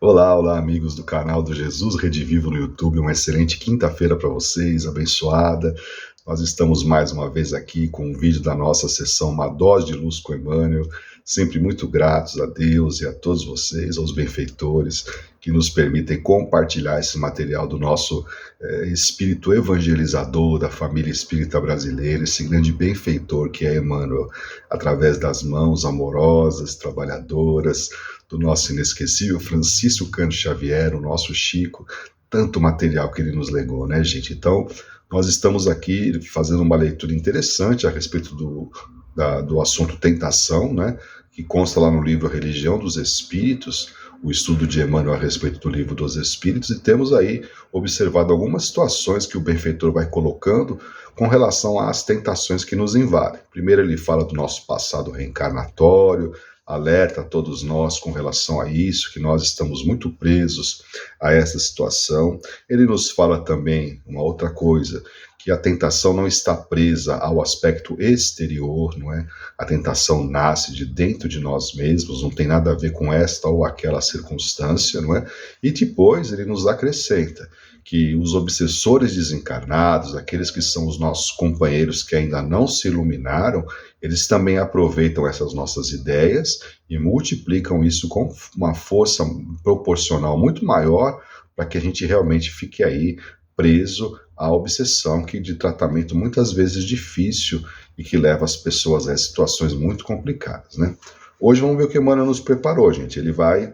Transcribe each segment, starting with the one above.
Olá, olá, amigos do canal do Jesus Redivivo no YouTube. Uma excelente quinta-feira para vocês, abençoada. Nós estamos mais uma vez aqui com um vídeo da nossa sessão Uma Dose de Luz com Emmanuel. Sempre muito gratos a Deus e a todos vocês, aos benfeitores, que nos permitem compartilhar esse material do nosso espírito evangelizador, da família espírita brasileira, esse grande benfeitor que é Emmanuel, através das mãos amorosas, trabalhadoras, do nosso inesquecível Francisco Cândido Xavier, o nosso Chico, tanto material que ele nos legou, né, gente? Então, nós estamos aqui fazendo uma leitura interessante a respeito do assunto tentação, né, que consta lá no livro Religião dos Espíritos, o estudo de Emmanuel a respeito do livro dos Espíritos, e temos aí observado algumas situações que o benfeitor vai colocando com relação às tentações que nos invadem. Primeiro ele fala do nosso passado reencarnatório, alerta a todos nós com relação a isso, que nós estamos muito presos a essa situação. Ele nos fala também uma outra coisa, que a tentação não está presa ao aspecto exterior, não é? A tentação nasce de dentro de nós mesmos, não tem nada a ver com esta ou aquela circunstância, não é? E depois ele nos acrescenta que os obsessores desencarnados, aqueles que são os nossos companheiros que ainda não se iluminaram, eles também aproveitam essas nossas ideias e multiplicam isso com uma força proporcional muito maior para que a gente realmente fique aí preso à obsessão que de tratamento muitas vezes difícil e que leva as pessoas a situações muito complicadas, né? Hoje vamos ver o que Emmanuel nos preparou, gente. Ele vai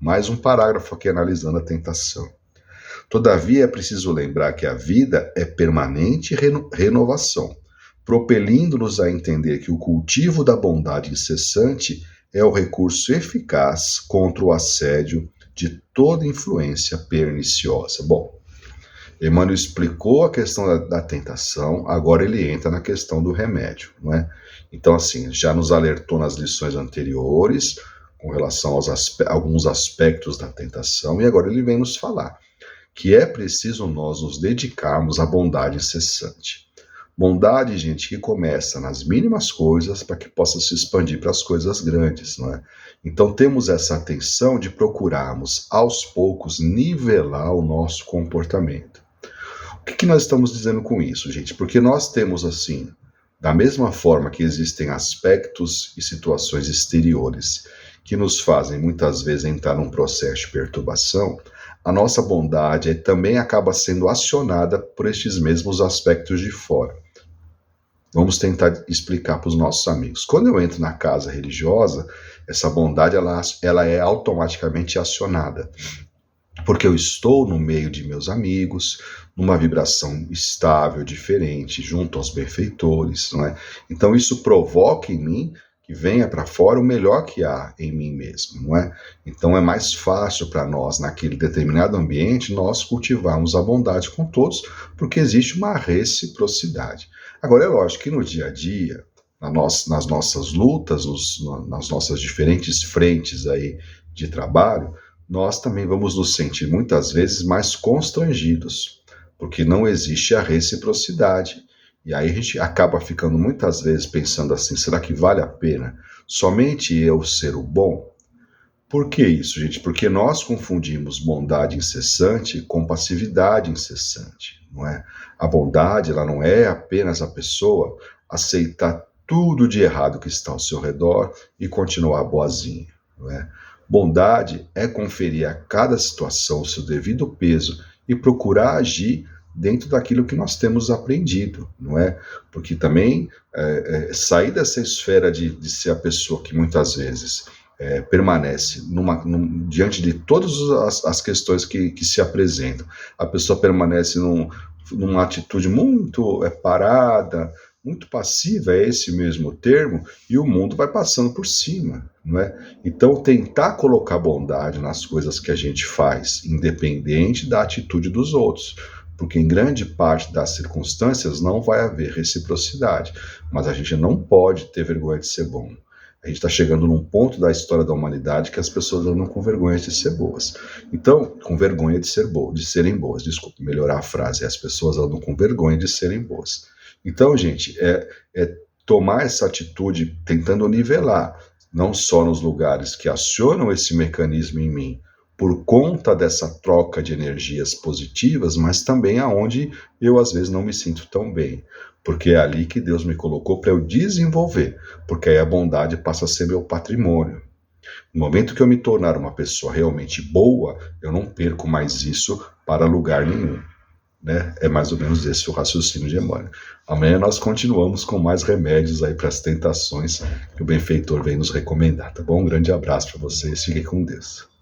mais um parágrafo aqui analisando a tentação. Todavia, é preciso lembrar que a vida é permanente renovação, propelindo-nos a entender que o cultivo da bondade incessante é o recurso eficaz contra o assédio de toda influência perniciosa. Bom, Emmanuel explicou a questão da tentação, agora ele entra na questão do remédio, não é? Então, assim, já nos alertou nas lições anteriores com relação aos alguns aspectos da tentação, e agora ele vem nos falar que é preciso nós nos dedicarmos à bondade incessante. Bondade, gente, que começa nas mínimas coisas para que possa se expandir para as coisas grandes, não é? Então temos essa atenção de procurarmos, aos poucos, nivelar o nosso comportamento. O que nós estamos dizendo com isso, gente? Porque nós temos, assim, da mesma forma que existem aspectos e situações exteriores que nos fazem, muitas vezes, entrar num processo de perturbação, a nossa bondade também acaba sendo acionada por estes mesmos aspectos de fora. Vamos tentar explicar para os nossos amigos. Quando eu entro na casa religiosa, essa bondade ela é automaticamente acionada, porque eu estou no meio de meus amigos, numa vibração estável, diferente, junto aos benfeitores, não é? Então isso provoca em mim que venha para fora o melhor que há em mim mesmo, não é? Então é mais fácil para nós, naquele determinado ambiente, nós cultivarmos a bondade com todos, porque existe uma reciprocidade. Agora, é lógico que no dia a dia, nas nossas lutas, nas nossas diferentes frentes aí de trabalho, nós também vamos nos sentir muitas vezes mais constrangidos, porque não existe a reciprocidade. E aí a gente acaba ficando muitas vezes pensando assim, será que vale a pena somente eu ser o bom? Por que isso, gente? Porque nós confundimos bondade incessante com passividade incessante, não é? A bondade, ela não é apenas a pessoa aceitar tudo de errado que está ao seu redor e continuar boazinha, não é? Bondade é conferir a cada situação o seu devido peso e procurar agir dentro daquilo que nós temos aprendido, não é? Porque também sair dessa esfera de ser a pessoa que muitas vezes permanece diante de todas as questões que se apresentam. A pessoa permanece numa atitude muito parada, muito passiva, é esse mesmo termo, e o mundo vai passando por cima, não é? Então, tentar colocar bondade nas coisas que a gente faz, independente da atitude dos outros, porque em grande parte das circunstâncias não vai haver reciprocidade, mas a gente não pode ter vergonha de ser bom. A gente está chegando num ponto da história da humanidade que as pessoas andam com vergonha de ser boas. Então, com vergonha de serem boas, desculpa, melhorar a frase, as pessoas andam com vergonha de serem boas. Então, gente, é tomar essa atitude tentando nivelar, não só nos lugares que acionam esse mecanismo em mim, por conta dessa troca de energias positivas, mas também aonde eu às vezes não me sinto tão bem, porque é ali que Deus me colocou para eu desenvolver, porque aí a bondade passa a ser meu patrimônio. No momento que eu me tornar uma pessoa realmente boa, eu não perco mais isso para lugar nenhum. Né? É mais ou menos esse o raciocínio de Emmanuel. Amanhã nós continuamos com mais remédios aí para as tentações que o benfeitor vem nos recomendar, tá bom? Um grande abraço para vocês, fiquem com Deus.